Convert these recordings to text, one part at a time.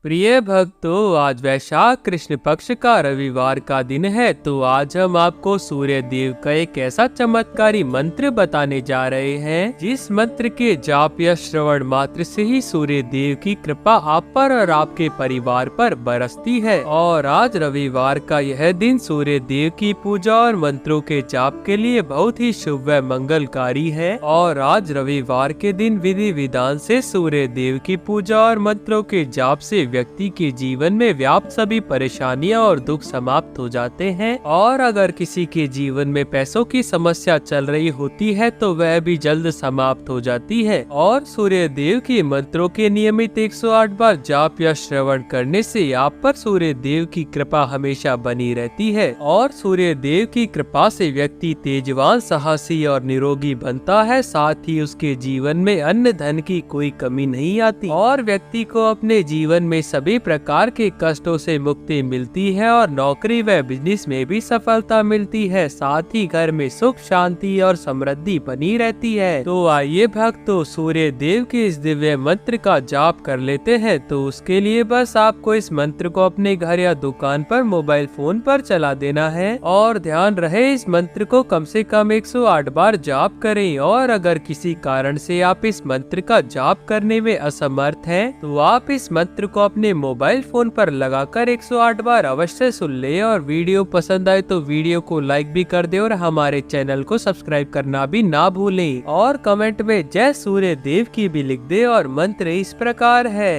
प्रिय भक्तों, आज वैशाख कृष्ण पक्ष का रविवार का दिन है। तो आज हम आपको सूर्य देव का एक ऐसा चमत्कारी मंत्र बताने जा रहे हैं, जिस मंत्र के जाप या श्रवण मात्र से ही सूर्य देव की कृपा आप पर और आपके परिवार पर बरसती है। और आज रविवार का यह दिन सूर्य देव की पूजा और मंत्रों के जाप के लिए बहुत ही शुभ व मंगलकारी है। और आज रविवार के दिन विधि विधान से सूर्य देव की पूजा और मंत्रों के जाप से व्यक्ति के जीवन में व्याप्त सभी परेशानियां और दुख समाप्त हो जाते हैं। और अगर किसी के जीवन में पैसों की समस्या चल रही होती है तो वह भी जल्द समाप्त हो जाती है। और सूर्य देव के मंत्रों के नियमित 108 बार जाप या श्रवण करने से आप पर सूर्य देव की कृपा हमेशा बनी रहती है। और सूर्य देव की कृपा से व्यक्ति तेजवान, साहसी और निरोगी बनता है। साथ ही उसके जीवन में अन्न धन की कोई कमी नहीं आती और व्यक्ति को अपने जीवन में सभी प्रकार के कष्टों से मुक्ति मिलती है और नौकरी व बिजनेस में भी सफलता मिलती है। साथ ही घर में सुख, शांति और समृद्धि बनी रहती है। तो आइए भक्तों, सूर्य देव के इस दिव्य मंत्र का जाप कर लेते हैं। तो उसके लिए बस आपको इस मंत्र को अपने घर या दुकान पर मोबाइल फोन पर चला देना है। और ध्यान रहे, इस मंत्र को कम से कम 108 बार जाप करें। और अगर किसी कारण से आप इस मंत्र का जाप करने में असमर्थ हैं, तो आप इस मंत्र को अपने मोबाइल फोन पर लगाकर 108 बार अवश्य सुन ले। और वीडियो पसंद आए तो वीडियो को लाइक भी कर दे और हमारे चैनल को सब्सक्राइब करना भी ना भूलें। और कमेंट में जय सूर्य देव की भी लिख दे। और मंत्र इस प्रकार है: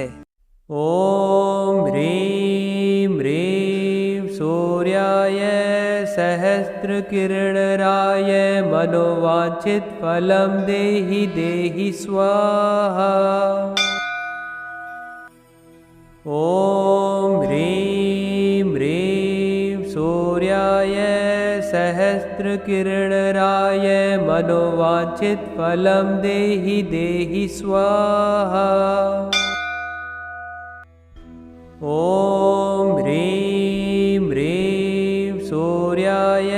ओम ह्रीं ह्रीं सूर्याय सहस्त्र किरणराय मनोवांछित फलम देहि देहि स्वाहा। ओम ह्रीं ह्रीं सूर्याय सहस्त्र किरणराय मनोवांछित फलम देहि देहि स्वाहा। ओम ह्रीं ह्रीं सूर्याय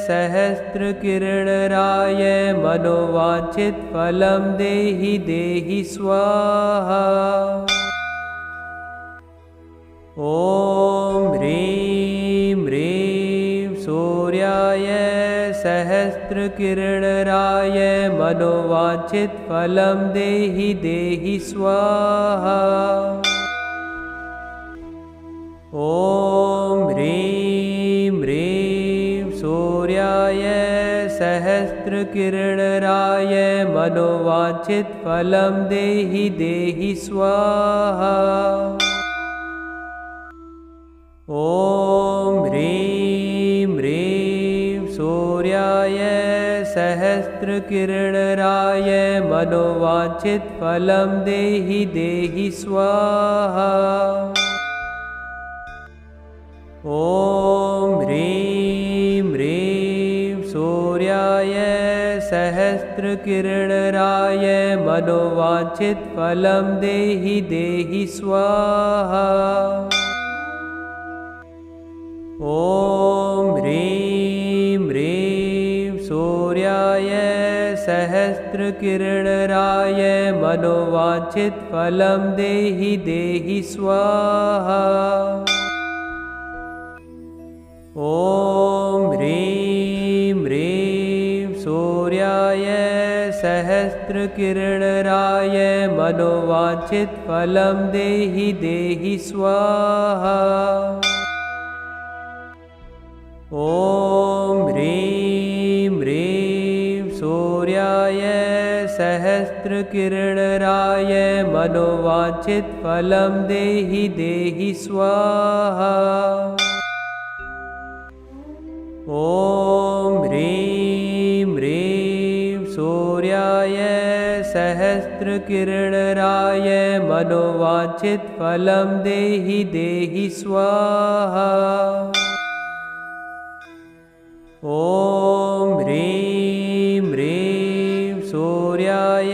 सहस्त्र किरणराय मनोवांछित फलम देहि देहि स्वाहा। ओम ह्रीं ह्रीं सूर्याय सहस्त्र किरणराय मनोवांछित फलम देहि देहि स्वाहा। ओम ह्रीं ह्रीं सूर्याय सहस्त्र किरणराय मनोवांछित फलम देहि देहि स्वाहा। ओम ह्रीं ह्रीं सूर्याय सहस्त्र किरणराय मनोवांछित फलम देहि देहि स्वाहा। ओम ह्रीं ह्रीं सूर्याय सहस्त्र किरणराय मनोवांछित फलम देहि देहि स्वाहा। ओम ह्रीं ह्रीं सूर्याय सहस्त्र किरणराय मनोवांछित फलम देहि देहि स्वाहा। ओम ह्रीं ह्रीं सूर्याय सहस्त्र किरणराय मनोवांछित फलम देहि देहि स्वाहा। ओम ह्रीं ह्रीं सूर्याय सहस्त्र किरणराय मनोवांछित फलम देहि देहि स्वाहा। ओम ह्रीं ह्रीं सूर्याय सहस्त्र किरणराय मनोवांछित फलम देहि देहि स्वाहा। ओम ह्रीं ह्रीं सूर्याय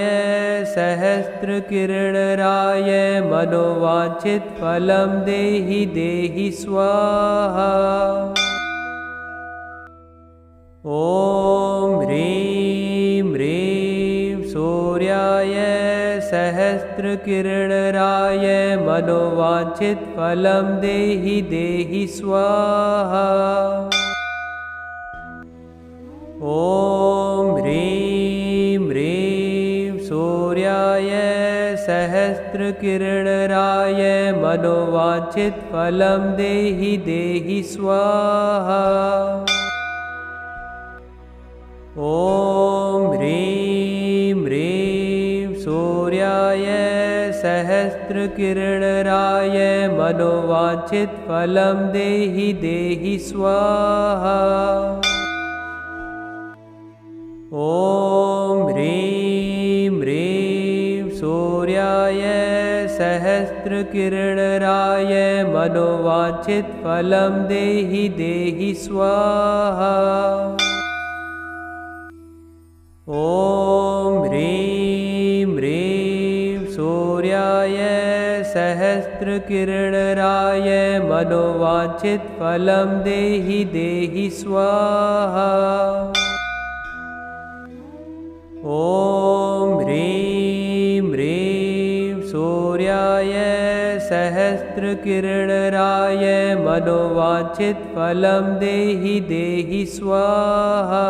सहस्त्र किरणराय मनोवांछित फलम देहि देहि स्वाहा। ओम ह्रीं ह्रीं सूर्याय सहस्रकिरणराय मनोवाञ्छितफलं देहि देहि स्वाहा। ॐ ह्रीं ह्रीं सूर्याय सहस्रकिरणराय मनोवाञ्छितफलं देहि देहि स्वाहा। ॐ ह्रीं ह्रीं सूर्याय सहस्रकिरणराय मनोवाञ्छितफलं देहि देहि स्वाहा। ॐ ह्रीं ह्रीं सूर्याय सहस्रकिरणराय मनोवाञ्छितफलं देहि देहि स्वाहा। ॐ ह्रीं ह्रीं सूर्याय सहस्रकिरणराय मनोवाञ्छितफलं देहि देहि स्वाहा। ॐ ह्रीं ह्रीं सूर्याय सहस्रकिरणराय मनोवाञ्छितफलं देहि देहि स्वाहा।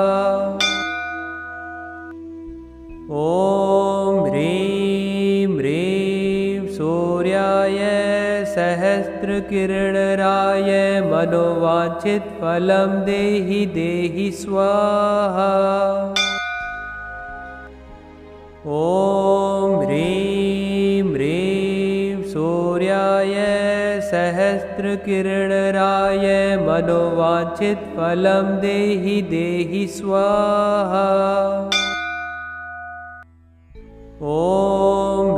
ॐ ह्रीं ह्रीं सूर्याय सहस्रकिरणराय मनोवाञ्छितफलं देहि देहि स्वाहा। ॐ ह्रीं ह्रीं सूर्याय सहस्रकिरणराय मनोवाञ्छितफलं देहि देहि स्वाहा। ॐ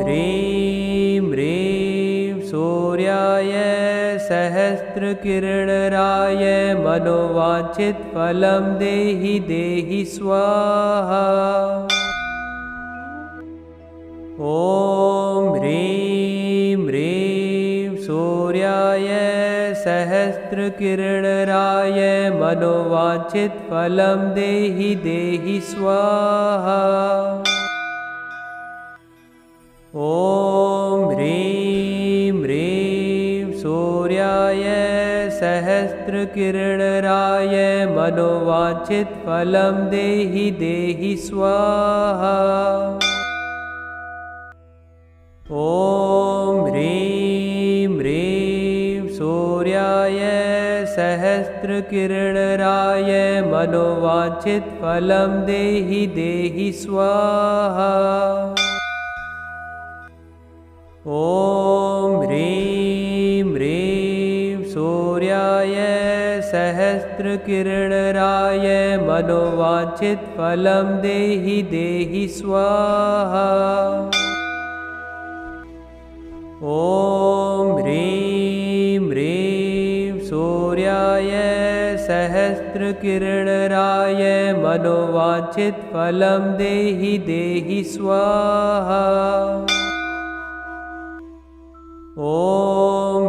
ह्रीं ह्रीं सूर्याय सहस्रकिरणराय मनोवाञ्छितफलं देहि देहि स्वाहा। ॐ ह्रीं ह्रीं सूर्याय सहस्रकिरणराय मनोवाञ्छितफलं देहि देहि स्वाहा। ॐ ह्रीं ह्रीं सूर्याय सहस्रकिरणराय मनोवाञ्छितफलं देहि देहि स्वाहा। ॐ ह्रीं ह्रीं सूर्याय सहस्रकिरणराय मनोवाञ्छितफलं देहि देहि स्वाहा। ॐ ह्रीं ह्रीं सूर्याय सहस्रकिरणराय मनोवाञ्छितफलं देहि देहि स्वाहा। ॐ ह्रीं ह्रीं सूर्याय सहस्रकिरणराय मनोवाञ्छितफलं देहि देहि स्वाहा। ॐ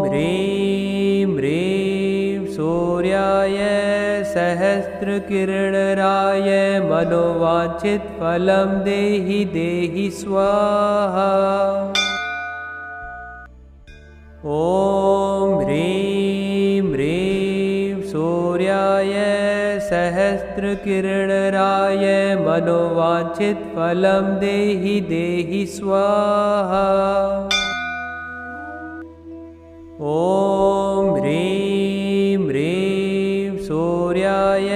ह्रीं ह्रीं सूर्याय सहस्रकिरणराय मनोवाञ्छितफलं देहि देहि स्वाहा। ॐ ह्रीं ह्रीं सूर्याय सहस्रकिरणराय मनोवाञ्छितफलं देहि देहि स्वाहा। ॐ ह्रीं ह्रीं सूर्याय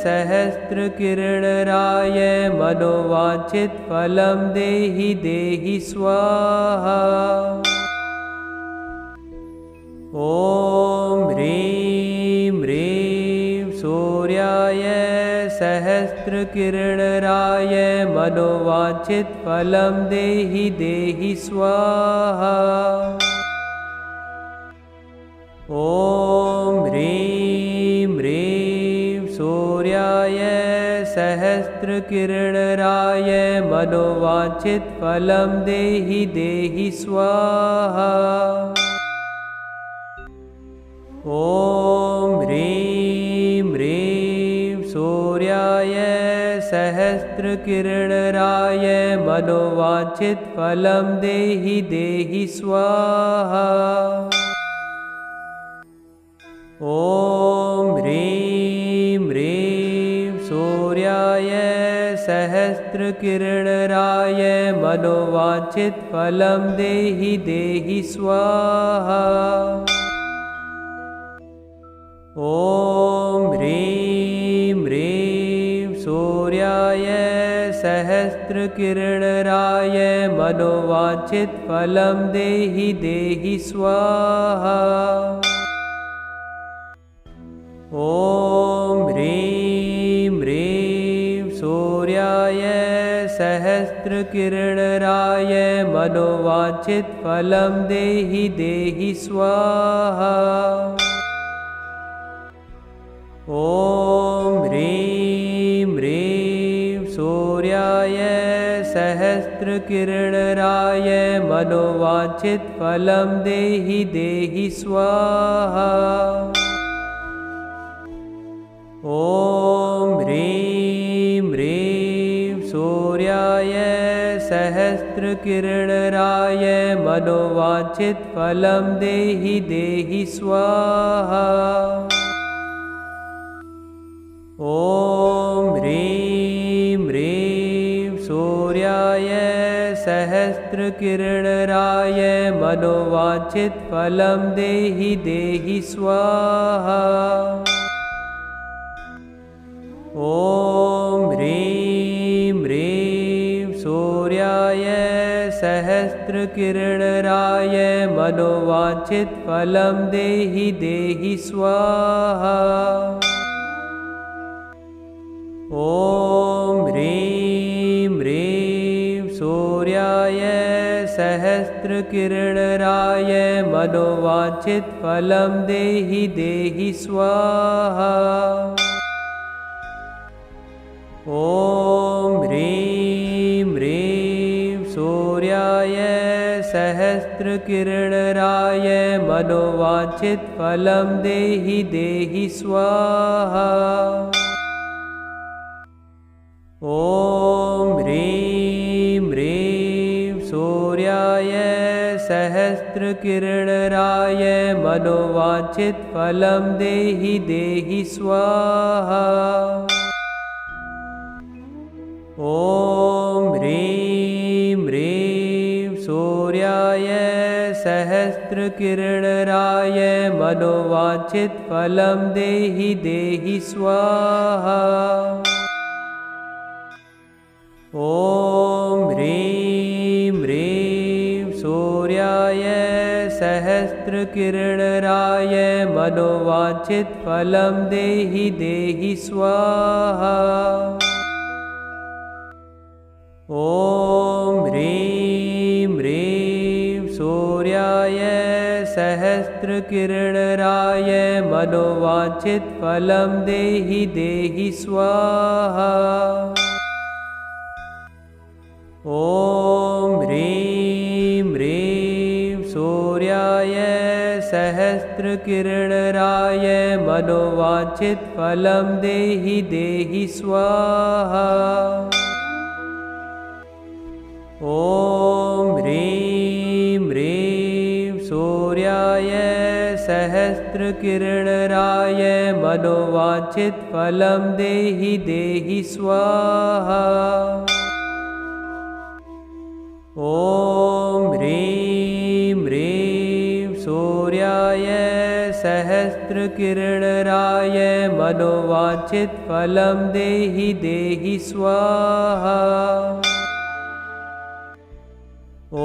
सहस्रकिरणराय मनोवाञ्छितफलं देहि देहि स्वाहा। ॐ ह्रीं ह्रीं सूर्याय सहस्रकिरणराय मनोवाञ्छितफलं देहि देहि स्वाहा। ॐ ह्रीं ह्रीं सूर्याय सहस्रकिरणराय मनोवाञ्छितफलं देहि देहि स्वाहा। ॐ ह्रीं ह्रीं सूर्याय सहस्रकिरणराय सहस्रकिरणराय मनोवाञ्छितफलं देहि देहि स्वाहा। ॐ ह्रीं ह्रीं सूर्याय सहस्रकिरणराय मनोवाञ्छितफलं देहि देहि स्वाहा। ॐ ह्रीं ह्रीं सूर्याय सहस्रकिरणराय मनोवाञ्छितफलं देहि देहि स्वाहा। ॐ ह्रीं ह्रीं सूर्याय सहस्रकिरणराय मनोवाञ्छितफलं देहि देहि स्वाहा। ॐ ह्रीं ह्रीं सूर्याय सहस्रकिरणराय मनोवाञ्छितफलं देहि देहि स्वाहा। ॐ ह्रीं ह्रीं सूर्याय सहस्रकिरणराय मनोवाञ्छितफलं देहि देहि स्वाहा। ॐ ह्रीं ह्रीं सूर्याय सहस्रकिरणराय मनोवाञ्छितफलं देहि देहि स्वाहा। ॐ ह्रीं ह्रीं सूर्याय सहस्रकिरणराय मनोवाञ्छितफलं देहि देहि स्वाहा। ॐ ह्रीं ह्रीं सूर्याय सहस्रकिरणराय मनोवाञ्छितफलं देहि देहि स्वाहा। ॐ ह्रीं ह्रीं सूर्याय सहस्रकिरणराय मनोवाञ्छितफलं देहि देहि स्वाहा। ॐ ह्रीं ह्रीं सूर्याय सहस्रकिरणराय मनोवाञ्छितफलं देहि देहि स्वाहा। ॐ ह्रीं ह्रीं सूर्याय सहस्रकिरणराय मनोवाञ्छितफलं देहि देहि स्वाहा। ॐ ह्रीं ह्रीं सूर्याय सहस्रकिरणराय मनोवाञ्छितफलं देहि देहि स्वाहा। ॐ ह्रीं ह्रीं सूर्याय सहस्रकिरणराय मनोवाञ्छितफलं देहि देहि स्वाहा। ॐ ह्रीं ह्रीं सूर्याय सहस्रकिरणराय मनोवाञ्छितफलं देहि देहि स्वाहा। ॐ ह्रीं ह्रीं सूर्याय सहस्रकिरणराय मनोवाञ्छितफलं देहि देहि स्वाहा। ॐ ह्रीं ह्रीं सूर्याय सहस्रकिरणराय मनोवाञ्छितफलं देहि देहि स्वाहा। ॐ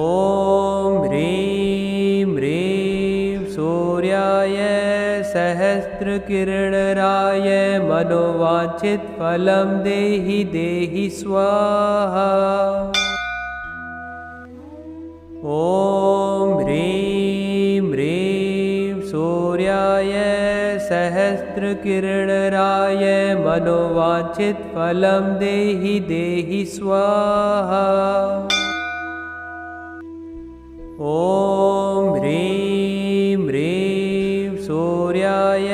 ह्रीं ह्रीं सूर्याय सहस्रकिरणराय मनोवाञ्छितफलं देहि देहि स्वाहा। ॐ ह्रीं ह्रीं सूर्याय सहस्रकिरणराय मनोवाञ्छितफलं देहि देहि स्वाहा। ॐ ह्रीं ह्रीं सूर्याय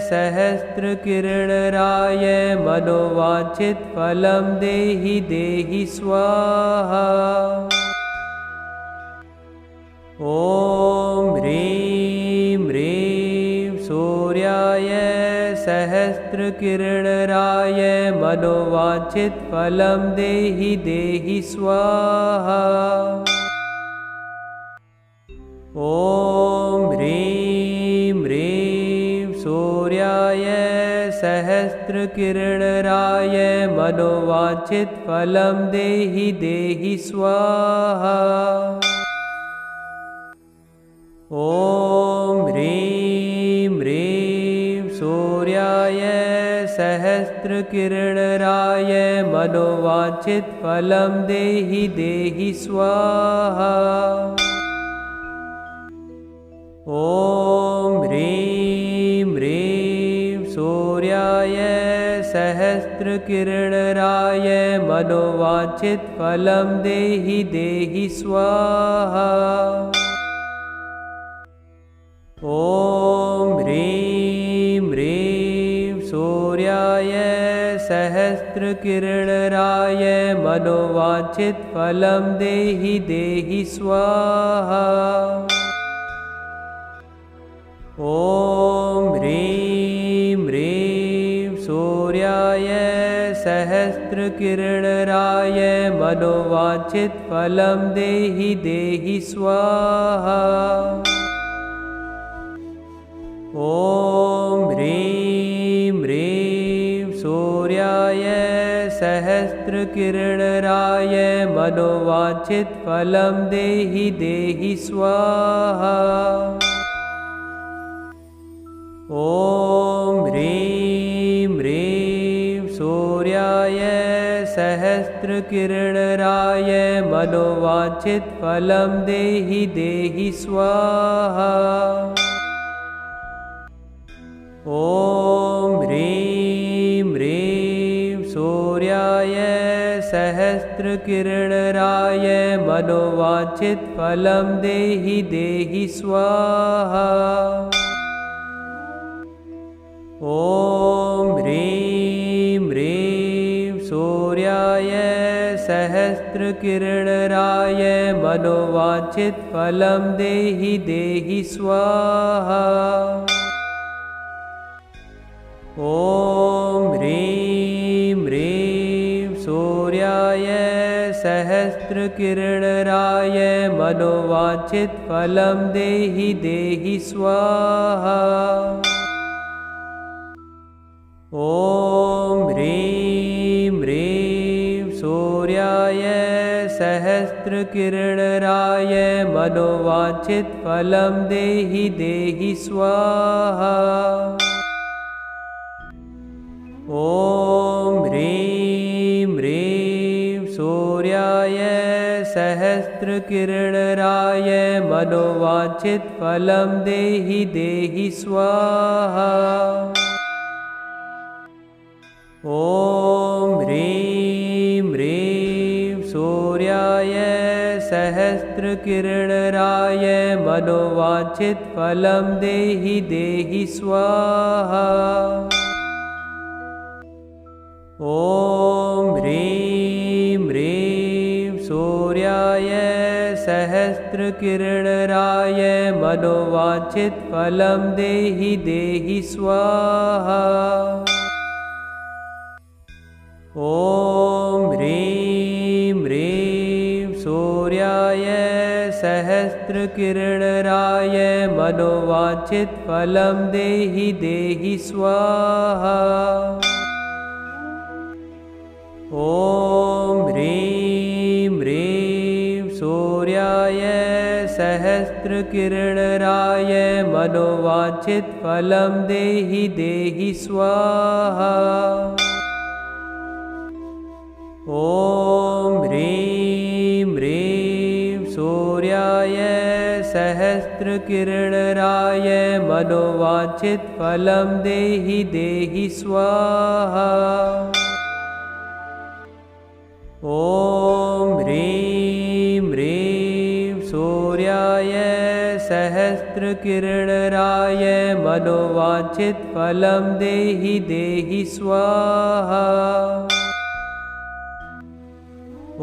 सहस्रकिरणराय सहस्रकिरणराय मनोवाञ्छितफलं देहि देहि स्वाहा। ॐ ह्रीं ह्रीं सूर्याय सहस्रकिरणराय मनोवाञ्छितफलं देहि देहि स्वाहा। ॐ ह्रीं ह्रीं सूर्याय सहस्रकिरणराय मनोवाञ्छितफलं देहि देहि स्वाहा। ॐ ह्रीं ह्रीं सूर्याय सहस्रकिरणराय मनोवाञ्छितफलं देहि देहि स्वाहा। ॐ ह्रीं ह्रीं सूर्याय सहस्रकिरणराय मनोवाञ्छितफलं देहि देहि स्वाहा। ॐ ह्रीं ह्रीं सूर्याय सहस्रकिरणराय मनोवाञ्छितफलं देहि देहि स्वाहा। ॐ ह्रीं ह्रीं सूर्याय सहस्रकिरणराय मनोवाञ्छितफलं देहि देहि स्वाहा। ॐ ह्रीं ह्रीं सूर्याय सहस्रकिरणराय मनोवाञ्छितफलं देहि देहि स्वाहा। ॐ ह्रीं ह्रीं सूर्याय सहस्रकिरणराय मनोवाञ्छितफलं देहि देहि स्वाहा। ॐ ह्रीं ह्रीं सूर्याय सहस्रकिरणराय मनोवाञ्छितफलं देहि देहि स्वाहा। ॐ ह्रीं ह्रीं सूर्याय सहस्रकिरणराय मनोवाञ्छितफलं देहि देहि स्वाहा। ॐ ह्रीं ह्रीं सूर्याय सहस्रकिरणराय मनोवाञ्छितफलं देहि देहि स्वाहा। ॐ ह्रीं ह्रीं सूर्याय सहस्रकिरणराय मनोवाञ्छितफलं देहि देहि स्वाहा। ॐ ह्रीं ह्रीं सूर्याय सहस्रकिरणराय मनोवाञ्छितफलं देहि देहि स्वाहा। ॐ ह्रीं ह्रीं सूर्याय सहस्रकिरणराय मनोवाञ्छितफलं देहि देहि स्वाहा। ॐ ह्रीं ह्रीं सूर्याय सहस्रकिरणराय मनोवाञ्छितफलं देहि देहि स्वाहा। ॐ ह्रीं ह्रीं सूर्याय सहस्रकिरणराय मनोवाञ्छितफलं देहि देहि स्वाहा। ॐ ह्रीं ह्रीं सूर्याय सहस्रकिरणराय मनोवाञ्छितफलं देहि देहि स्वाहा। ॐ ह्रीं ह्रीं सूर्याय सहस्रकिरणराय मनोवाञ्छितफलं देहि देहि स्वाहा। ॐ ह्रीं ह्रीं सूर्याय सहस्रकिरणराय सहस्रकिरणराय मनोवाञ्छितफलं देहि देहि स्वाहा।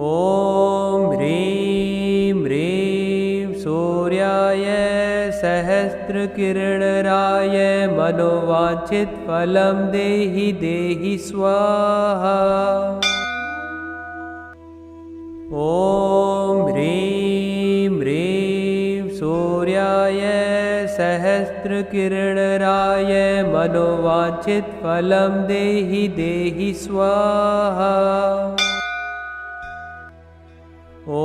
ॐ ह्रीं ह्रीं सूर्याय सहस्रकिरणराय मनोवाञ्छितफलं देहि देहि स्वाहा। ॐ ह्रीं ह्रीं सूर्याय सहस्रकिरणराय मनोवाञ्छितफलं देहि देहि स्वाहा। ॐ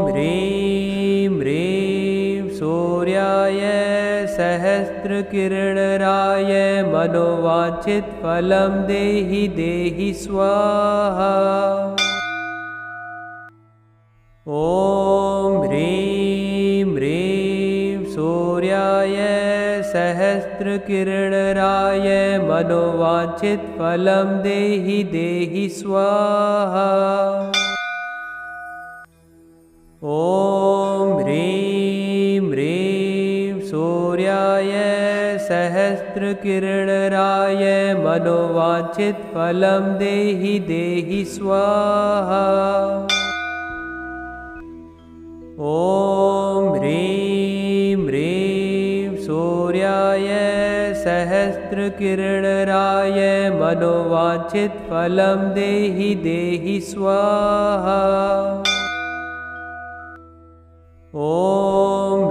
ह्रीं ह्रीं सूर्याय सहस्रकिरणराय मनोवाञ्छितफलं देहि देहि स्वाहा। ॐ ह्रीं ह्रीं सूर्याय सहस्रकिरणराय मनोवाञ्छितफलं देहि देहि स्वाहा। ॐ ह्रीं ह्रीं सूर्याय सहस्रकिरणराय मनोवाञ्छितफलं देहि देहि स्वाहा। ॐ ह्रीं ह्रीं सूर्याय सहस्रकिरणराय मनोवाञ्छितफलं देहि देहि स्वाहा। ॐ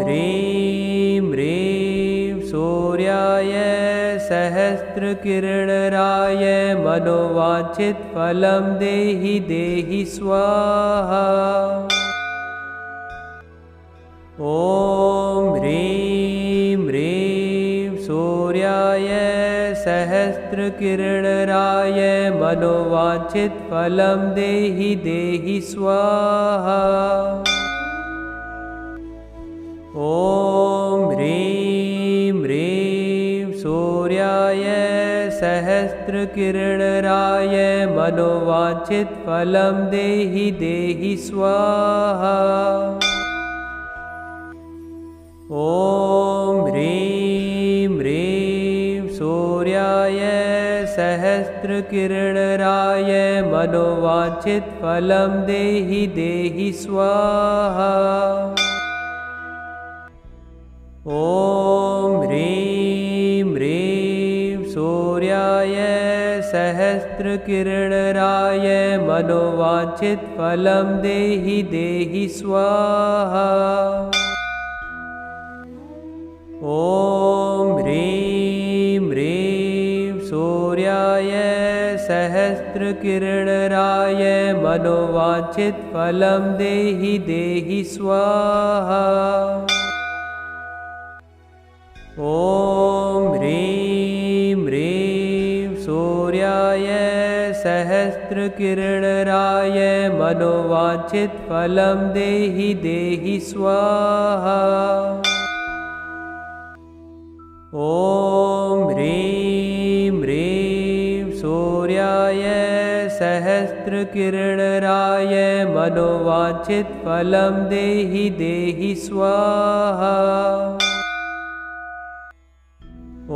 ह्रीं ह्रीं सूर्याय सहस्रकिरणराय मनोवाञ्छितफलं देहि देहि स्वाहा। ॐ ह्रीं ह्रीं सूर्याय सहस्रकिरणराय मनोवाञ्छितफलं देहि देहि स्वाहा। ॐ ह्रीं ह्रीं सूर्याय सहस्रकिरणराय मनोवाञ्छितफलं देहि देहि स्वाहा। ॐ ह्रीं ह्रीं सूर्याय सहस्रकिरणराय मनोवाञ्छितफलं देहि देहि स्वाहा। ॐ ह्रीं ह्रीं सूर्याय सहस्रकिरणराय मनोवाञ्छितफलं देहि देहि स्वाहा। ॐ ह्रीं ह्रीं सूर्याय सहस्रकिरणराय मनोवाञ्छितफलं देहि देहि स्वाहा। ॐ ह्रीं ह्रीं सूर्याय सहस्रकिरणराय मनोवाञ्छितफलं देहि देहि स्वाहा। ॐ ह्रीं ह्रीं सूर्याय सहस्रकिरणराय मनोवाञ्छितफलं देहि देहि स्वाहा।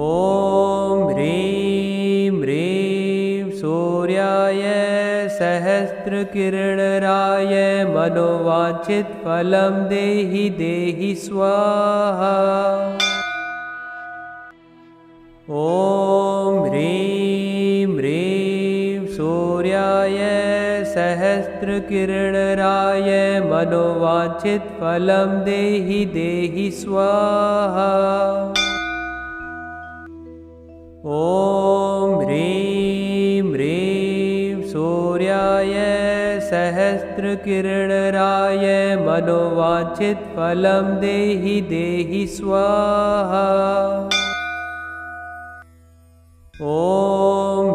ॐ ह्रीं ह्रीं सूर्याय सहस्रकिरणराय मनोवाञ्छितफलं देहि देहि स्वाहा। ॐ ह्रीं ह्रीं सूर्याय सहस्रकिरणराय मनोवाञ्छितफलं देहि देहि स्वाहा। ॐ ह्रीं ह्रीं सूर्याय सहस्रकिरणराय मनोवाञ्छितफलं देहि देहि स्वाहा। ॐ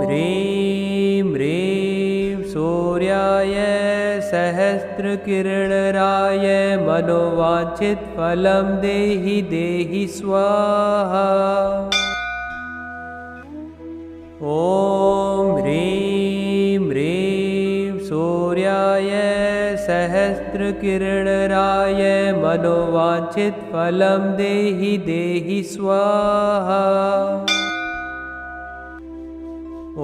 ह्रीं ह्रीं सूर्याय सहस्रकिरणराय मनोवाञ्छितफलं देहि देहि स्वाहा। ॐ ह्रीं ह्रीं सूर्याय सहस्रकिरणराय मनोवाञ्छितफलं देहि देहि स्वाहा।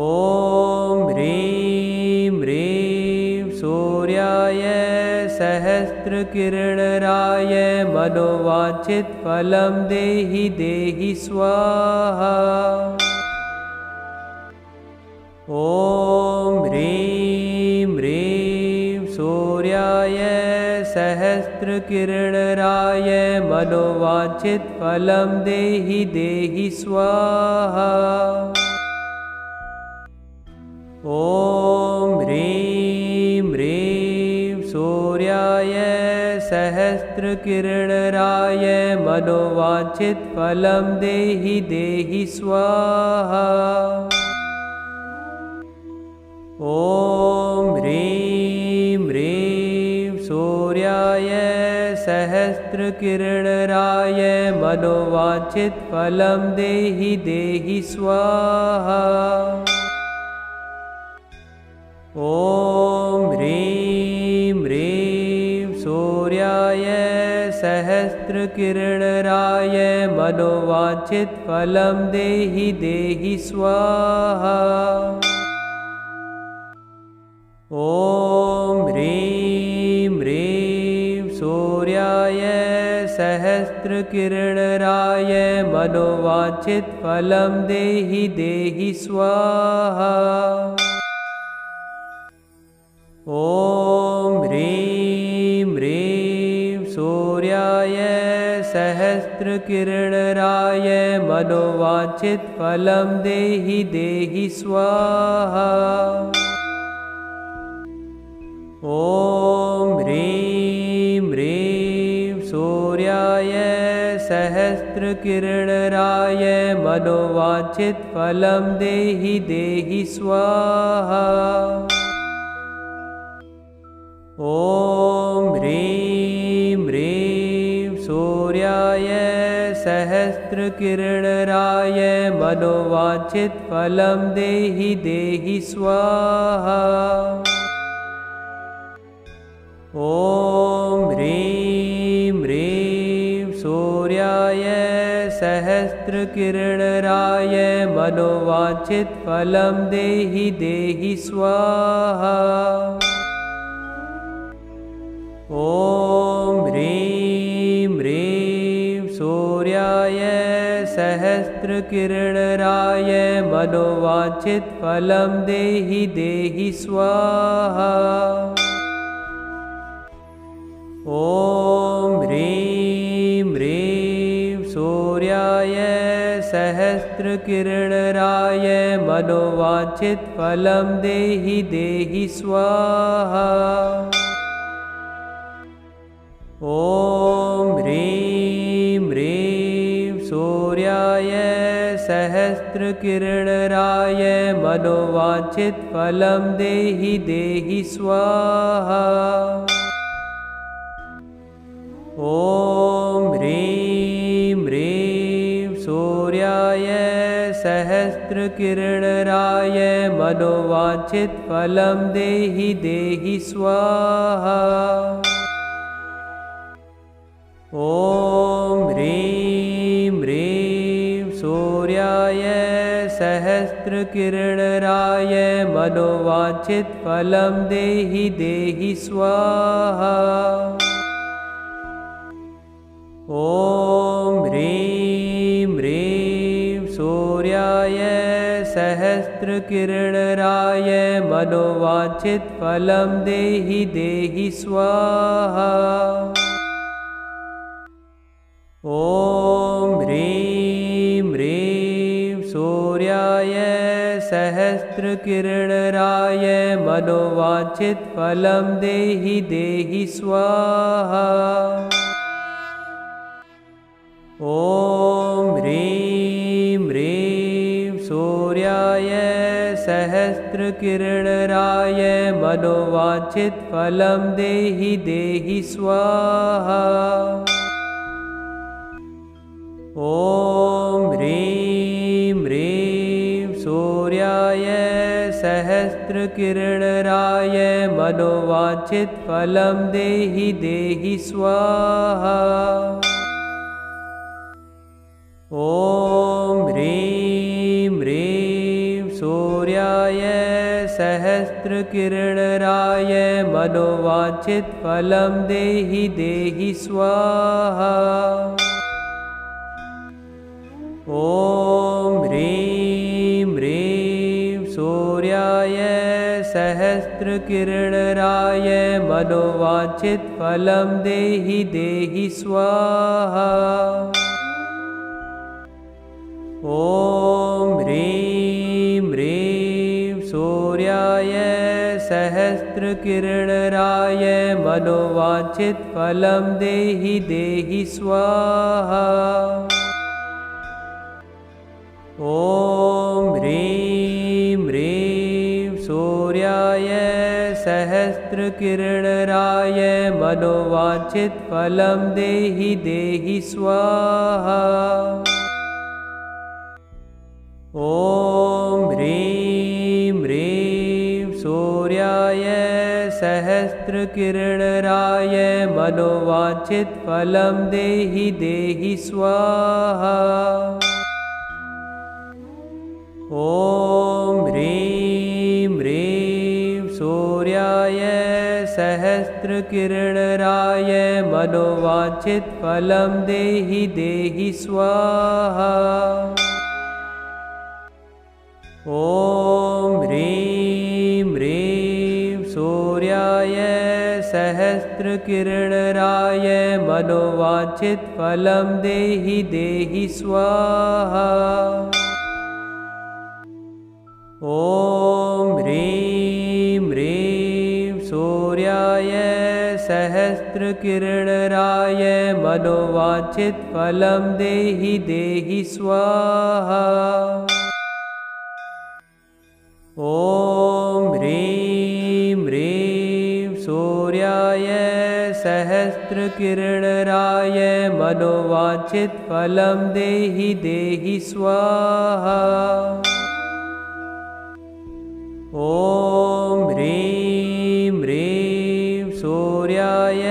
ॐ ह्रीं ह्रीं सूर्याय सहस्रकिरणराय मनोवाञ्छितफलं देहि देहि स्वाहा। ॐ ह्रीं ह्रीं सूर्याय सहस्रकिरणराय मनोवाञ्छितफलं देहि देहि स्वाहा। ॐ ह्रीं ह्रीं सूर्याय सहस्रकिरणराय मनोवाञ्छितफलं देहि देहि स्वाहा। ॐ ह्रीं ह्रीं सूर्याय सहस्रकिरणराय मनोवाञ्छितफलं देहि देहि स्वाहा। ॐ ह्रीं ह्रीं सूर्याय सहस्रकिरणराय मनोवाञ्छितफलं देहि देहि स्वाहा। ॐ ह्रीं ह्रीं सूर्याय सहस्रकिरणराय मनोवाञ्छितफलं देहि देहि स्वाहा। ॐ ह्रीं ह्रीं सूर्याय सहस्रकिरणराय मनोवाञ्छितफलं देहि देहि स्वाहा। ॐ ह्रीं ह्रीं सूर्याय सहस्रकिरणराय मनोवाञ्छितफलं देहि देहि स्वाहा। ॐ ह्रीं ह्रीं सूर्याय सहस्रकिरणराय मनोवाञ्छितफलं देहि देहि स्वाहा। ॐ ह्रीं ह्रीं सूर्याय सहस्रकिरणराय मनोवाञ्छितफलं देहि देहि स्वाहा। ॐ ह्रीं ह्रीं सूर्याय सहस्रकिरणराय मनोवाञ्छितफलं देहि देहि स्वाहा। ॐ ह्रीं ह्रीं सूर्याय सहस्रकिरणराय मनोवाञ्छितफलं देहि देहि स्वाहा। ॐ ह्रीं ह्रीं सूर्याय सहस्रकिरणराय मनोवाञ्छितफलं देहि देहि स्वाहा। ॐ ह्रीं ह्रीं सूर्याय सहस्रकिरणराय मनोवाञ्छितफलं देहि देहि स्वाहा। ॐ ह्रीं ह्रीं सूर्याय सहस्रकिरणराय मनोवाञ्छितफलं देहि देहि स्वाहा। ॐ ह्रीं ह्रीं सूर्याय सहस्रकिरणराय मनोवाञ्छितफलं देहि देहि स्वाहा। ॐ ह्रीं ह्रीं सूर्याय सहस्रकिरणराय मनोवाञ्छितफलं देहि देहि स्वाहा। ॐ ह्रीं ह्रीं सूर्याय सहस्रकिरणराय मनोवाञ्छितफलं देहि देहि स्वाहा। ॐ ह्रीं ह्रीं सूर्याय सहस्रकिरणराय सहस्रकिरणराय मनोवाञ्छितफलं देहि देहि स्वाहा। ॐ ह्रीं ह्रीं सूर्याय सहस्रकिरणराय मनोवाञ्छितफलं देहि देहि स्वाहा। ॐ ह्रीं ह्रीं सूर्याय सहस्रकिरणराय मनोवाञ्छितफलं देहि देहि स्वाहा। ॐ ह्रीं ह्रीं सूर्याय सहस्रकिरणराय मनोवाञ्छितफलं देहि देहि स्वाहा। ॐ ह्रीं ह्रीं सूर्याय सहस्रकिरणराय मनोवाञ्छितफलं देहि देहि स्वाहा। ॐ ह्रीं ह्रीं सूर्याय सहस्रकिरणराय मनोवाञ्छितफलं देहि देहि स्वाहा। ॐ ह्रीं ह्रीं सूर्याय सहस्रकिरणराय मनोवाञ्छितफलं देहि देहि स्वाहा। ॐ ह्रीं ह्रीं सूर्याय सहस्रकिरणराय मनोवाञ्छितफलं देहि देहि स्वाहा। ॐ ह्रीं ह्रीं सूर्याय सहस्रकिरणराय मनोवाञ्छितफलं देहि देहि स्वाहा। ॐ ह्रीं ह्रीं सूर्याय सहस्रकिरणराय मनोवाञ्छितफलं देहि देहि स्वाहा। ॐ ह्रीं ह्रीं सूर्याय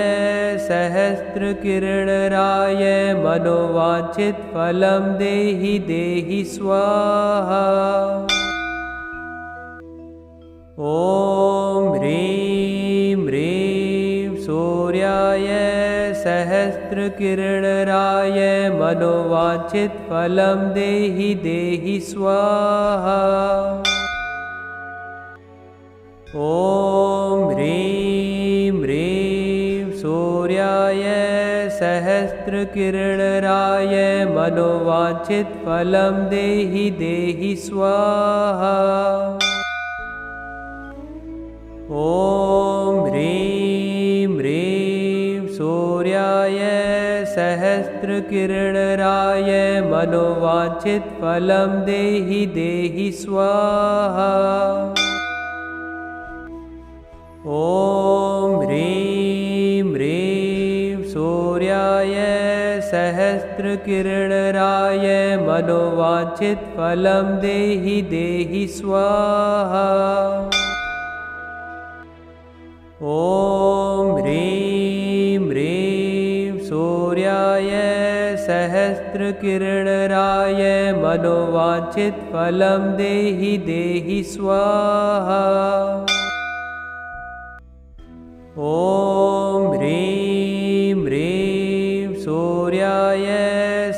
सहस्रकिरणराय मनोवाञ्छितफलं देहि देहि स्वाहा। ॐ ह्रीं ह्रीं सूर्याय सहस्रकिरणराय मनोवाञ्छितफलं देहि देहि स्वाहा। ॐ ह्रीं ह्रीं सूर्याय सहस्रकिरणराय मनोवाञ्छितफलं देहि देहि स्वाहा। ॐ ह्रीं ह्रीं सूर्याय सहस्रकिरणराय मनोवाञ्छितफलं देहि देहि स्वाहा। ॐ ह्रीं ह्रीं सूर्याय सहस्रकिरणराय मनोवाञ्छितफलं देहि देहि स्वाहा। ॐ ह्रीं ह्रीं सूर्याय सहस्रकिरणराय मनोवाञ्छितफलं देहि देहि स्वाहा। ॐ ह्रीं ह्रीं सूर्याय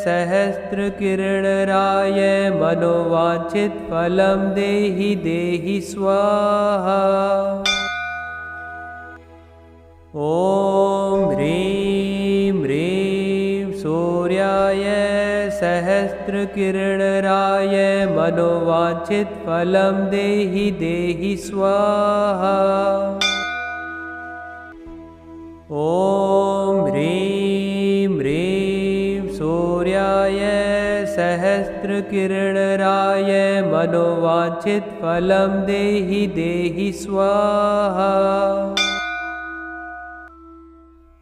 सहस्रकिरणराय मनोवाञ्छितफलं देहि देहि स्वाहा। ॐ ह्रीं ह्रीं सूर्याय सहस्रकिरणराय मनोवाञ्छितफलं देहि देहि स्वाहा। ॐ ह्रीं ह्रीं सूर्याय सहस्रकिरणराय मनोवाञ्छितफलं देहि देहि स्वाहा।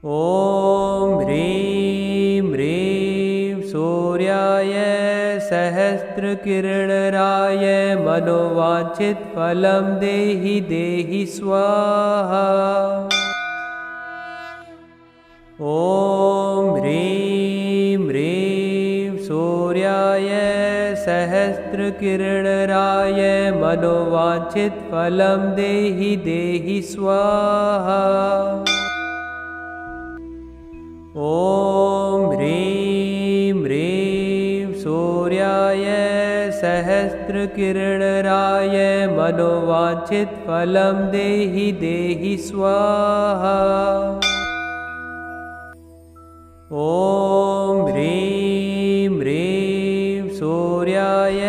ॐ ह्रीं ह्रीं सूर्याय सहस्रकिरणराय सहस्रकिरणराय मनोवाञ्छितफलं देहि देहि स्वाहा। ॐ ह्रीं ह्रीं सूर्याय सहस्रकिरणराय मनोवाञ्छितफलं देहि देहि स्वाहा। ॐ ह्रीं ह्रीं सूर्याय सहस्रकिरणराय मनोवाञ्छितफलं देहि देहि स्वाहा। ॐ ह्रीं ह्रीं सूर्याय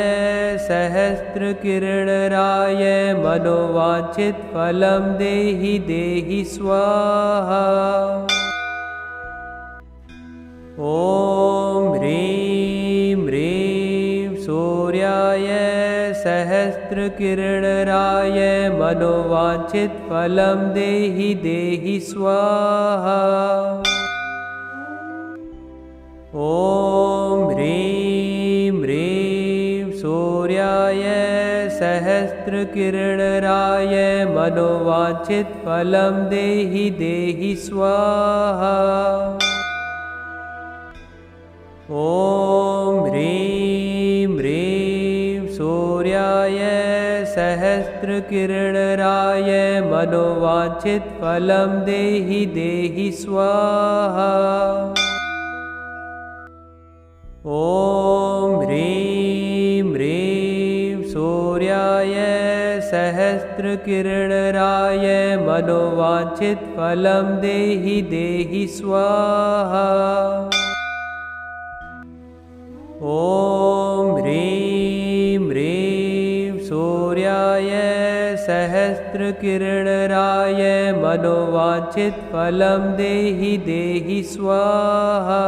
सहस्रकिरणराय मनोवाञ्छितफलं देहि देहि स्वाहा। ॐ ह्रीं ह्रीं सूर्याय सहस्रकिरणराय मनोवाञ्छितफलं देहि देहि स्वाहा। ॐ ह्रीं ह्रीं सूर्याय सहस्रकिरणराय मनोवाञ्छितफलं देहि देहि स्वाहा। ॐ ह्रीं ह्रीं सूर्याय सहस्रकिरणराय मनोवाञ्छितफलं देहि देहि स्वाहा। ॐ ह्रीं ह्रीं सूर्याय सहस्रकिरणराय मनोवाञ्छितफलं देहि देहि स्वाहा। ॐ ह्रीं ह्रीं सूर्याय सहस्रकिरणराय मनोवाञ्छितफलं देहि देहि स्वाहा।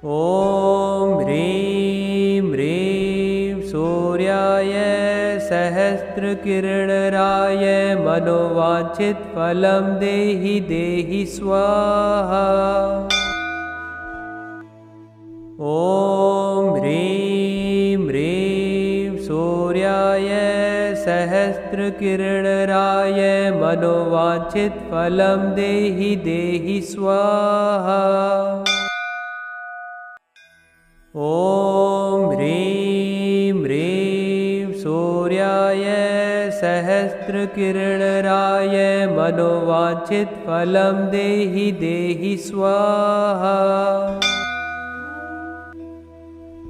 ॐ ह्रीं ह्रीं सूर्याय सहस्रकिरणराय मनोवाञ्छितफलं देहि देहि स्वाहा। ॐ ह्रीं ह्रीं सूर्याय सहस्रकिरणराय मनोवाञ्छितफलं देहि देहि स्वाहा। ॐ ह्रीं ह्रीं सूर्याय सहस्रकिरणराय मनोवाञ्छितफलं देहि देहि स्वाहा।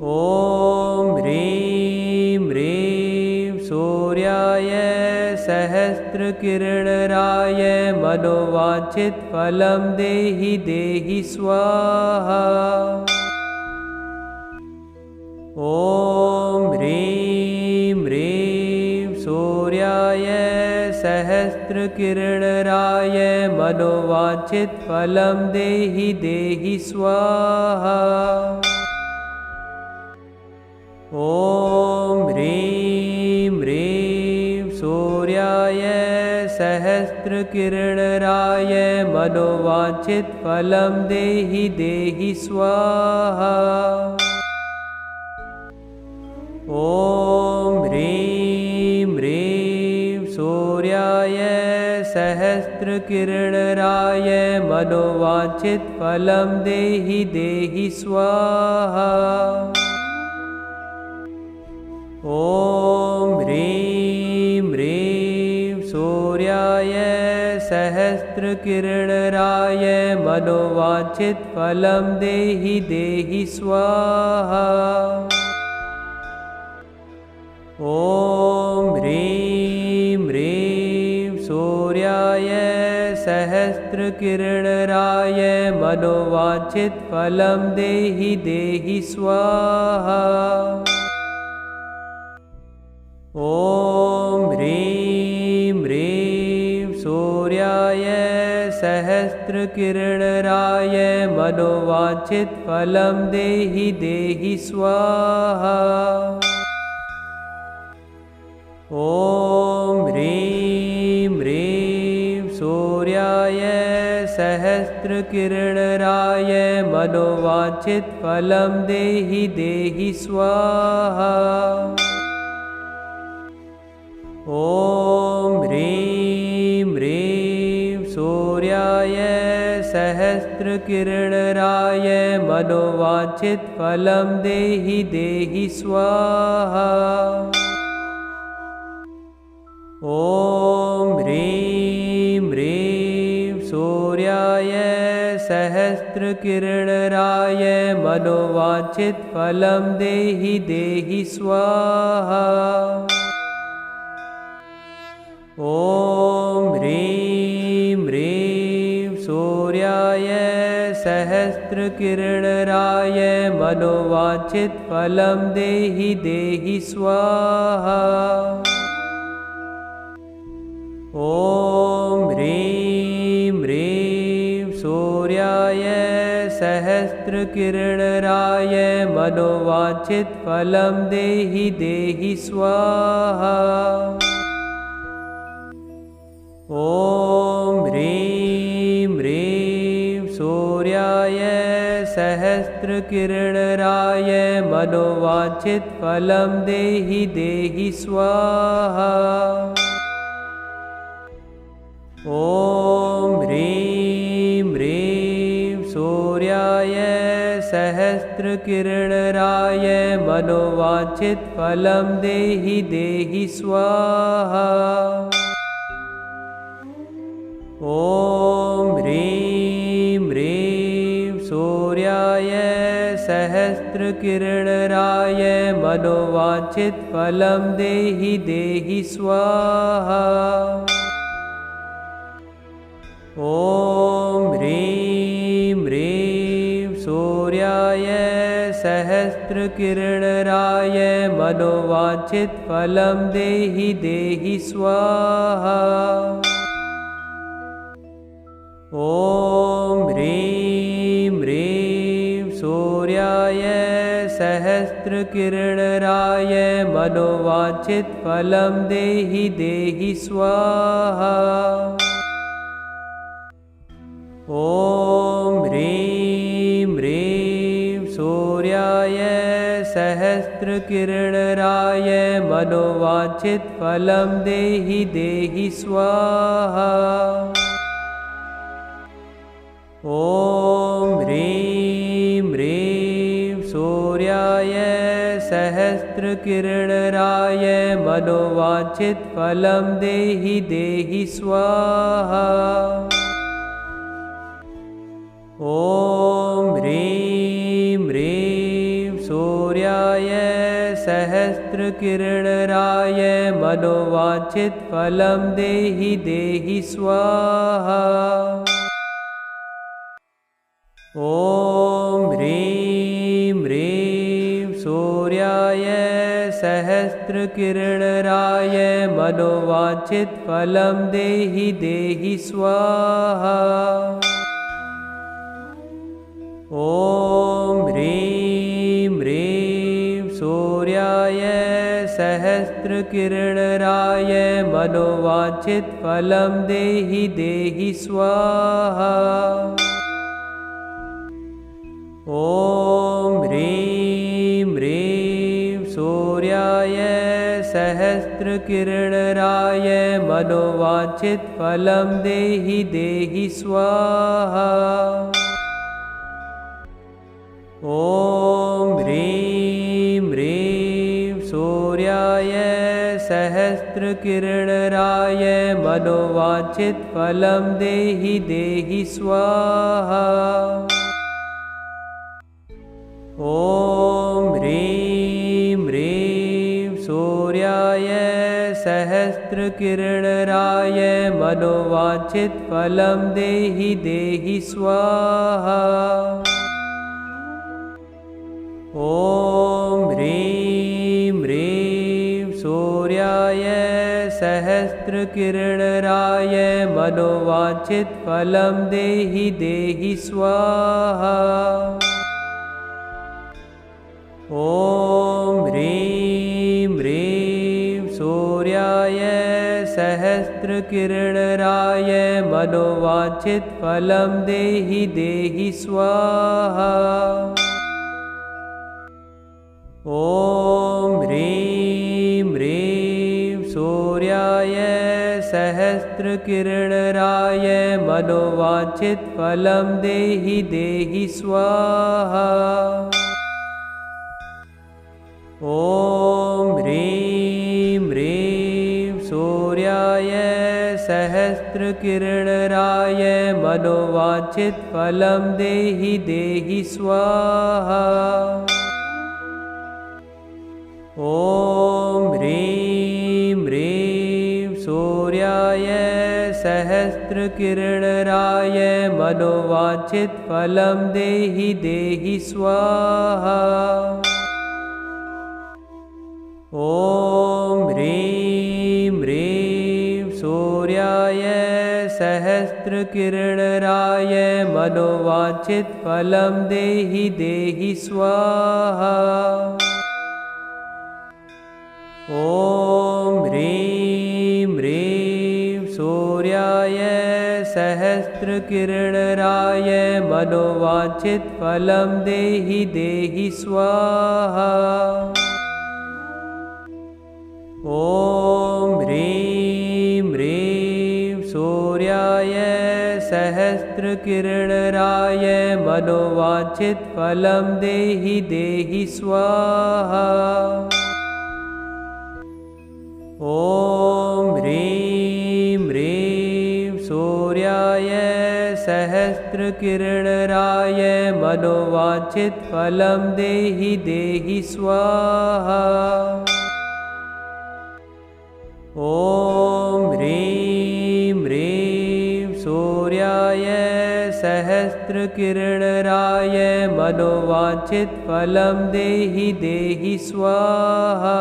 ॐ ह्रीं ह्रीं सूर्याय सहस्रकिरणराय मनोवाञ्छितफलं देहि देहि स्वाहा। ॐ ह्रीं ह्रीं सूर्याय सहस्रकिरणराय मनोवाञ्छितफलं देहि देहि स्वाहा। ॐ ह्रीं ह्रीं सूर्याय सहस्रकिरणराय मनोवाञ्छितफलं देहि देहि स्वाहा। ॐ ह्रीं ह्रीं सूर्याय सहस्रकिरणराय मनोवाञ्छितफलं देहि देहि स्वाहा। ॐ ह्रीं ह्रीं सूर्याय सहस्रकिरणराय मनोवाञ्छितफलं देहि देहि स्वाहा। ॐ ह्रीं ह्रीं सूर्याय सहस्रकिरणराय मनोवाञ्छितफलं देहि देहि स्वाहा। ॐ ह्रीं ह्रीं सूर्याय सहस्रकिरणराय मनोवाञ्छितफलं देहि देहि स्वाहा। ॐ ह्रीं ह्रीं सूर्याय सहस्रकिरणराय मनोवाञ्छितफलं देहि देहि स्वाहा। ॐ ह्रीं ह्रीं सूर्याय सहस्रकिरणराय मनोवाञ्छितफलं देहि देहि स्वाहा। ॐ ह्रीं ह्रीं सूर्याय सहस्रकिरणराय मनोवाञ्छितफलं देहि देहि स्वाहा। ॐ ह्रीं ह्रीं सूर्याय सहस्रकिरणराय मनोवाञ्छितफलं देहि देहि स्वाहा। ॐ ह्रीं ह्रीं सूर्याय सहस्रकिरणराय मनोवाञ्छितफलं देहि देहि स्वाहा। ॐ ह्रीं ह्रीं सूर्याय सहस्रकिरणराय मनोवाञ्छितफलं देहि देहि स्वाहा। ॐ ह्रीं ह्रीं सूर्याय सहस्रकिरणराय मनोवाञ्छितफलं देहि देहि स्वाहा। ॐ ह्रीं ह्रीं सूर्याय सहस्रकिरणराय मनोवाञ्छितफलं देहि देहि स्वाहा। ॐ ह्रीं ह्रीं सूर्याय सहस्रकिरणराय मनोवाञ्छितफलं देहि देहि स्वाहा। ॐ ह्रीं ह्रीं सूर्याय सहस्रकिरणराय मनोवाञ्छितफलं देहि देहि स्वाहा। ॐ ह्रीं ह्रीं सूर्याय सहस्रकिरणराय मनोवाञ्छितफलं देहि देहि स्वाहा। ॐ ह्रीं ह्रीं सूर्याय सहस्रकिरणराय मनोवाञ्छितफलं देहि देहि स्वाहा। ॐ ह्रीं ह्रीं सूर्याय सहस्रकिरणराय मनोवाञ्छितफलं देहि देहि स्वाहा। ॐ ह्रीं ह्रीं सूर्याय सहस्रकिरणराय मनोवाञ्छितफलं देहि देहि स्वाहा। ॐ ह्रीं ह्रीं सूर्याय सहस्रकिरणराय मनोवाञ्छितफलं देहि देहि स्वाहा। ॐ ह्रीं ह्रीं सूर्याय सहस्रकिरणराय मनोवाञ्छितफलं देहि देहि स्वाहा। ॐ ह्रीं ह्रीं सूर्याय सहस्रकिरणराय मनोवाञ्छितफलं देहि देहि स्वाहा। ॐ ह्रीं ह्रीं सूर्याय सहस्रकिरणराय मनोवाञ्छितफलं देहि देहि स्वाहा। ॐ ह्रीं ह्रीं सूर्याय सहस्रकिरणराय मनोवाञ्छितफलं देहि देहि स्वाहा। ॐ ह्रीं ह्रीं सूर्याय सहस्रकिरणराय सहस्रकिरणराय मनोवांछितफलं देहि देहि स्वाहा। ॐ ह्रीं ह्रीं सूर्याय सहस्रकिरणराय मनोवांछितफलं देहि देहि स्वाहा। ॐ ह्रीं ह्रीं सूर्याय सहस्रकिरणराय मनोवांछितफलं देहि देहि स्वाहा। ॐ ह्रीं ह्रीं सूर्याय सहस्रकिरणराय मनोवांछितफलं देहि देहि स्वाहा। ॐ ह्रीं ह्रीं सूर्याय सहस्रकिरणराय मनोवांछितफलं देहि देहि स्वाहा। ॐ ह्रीं ह्रीं सूर्याय सहस्रकिरणराय मनोवांछितफलं देहि देहि स्वाहा। ॐ ह्रीं ह्रीं सूर्याय सहस्रकिरणराय मनोवांछितफलं देहि देहि स्वाहा। ॐ ह्रीं ह्रीं सूर्याय सहस्रकिरणराय मनोवांछितफलं देहि देहि स्वाहा। ॐ ह्रीं ह्रीं सूर्याय सहस्रकिरणराय मनोवांछितफलं देहि देहि स्वाहा।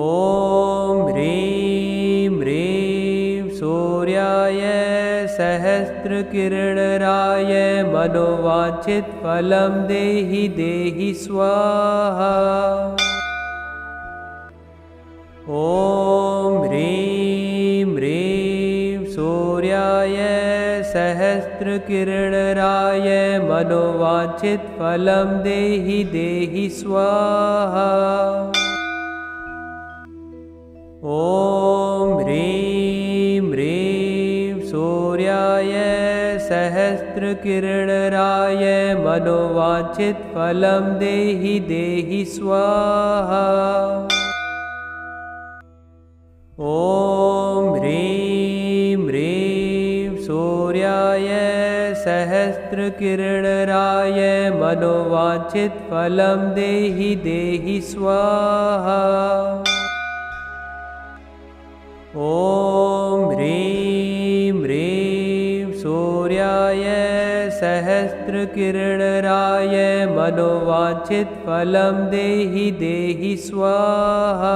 ॐ ह्रीं ह्रीं सूर्याय सहस्रकिरणराय मनोवांछितफलं देहि देहि स्वाहा। ॐ ह्रीं ह्रीं सूर्याय सहस्रकिरणराय मनोवांछितफलं देहि देहि स्वाहा। ॐ ह्रीं ह्रीं सूर्याय सहस्रकिरणराय मनोवांछितफलं देहि देहि स्वाहा। ॐ ह्रीं ह्रीं सूर्याय सहस्रकिरणराय मनोवांछितफलं देहि देहि स्वाहा। ॐ ह्रीं ह्रीं सूर्याय सहस्रकिरणराय मनोवांछितफलं देहि देहि स्वाहा।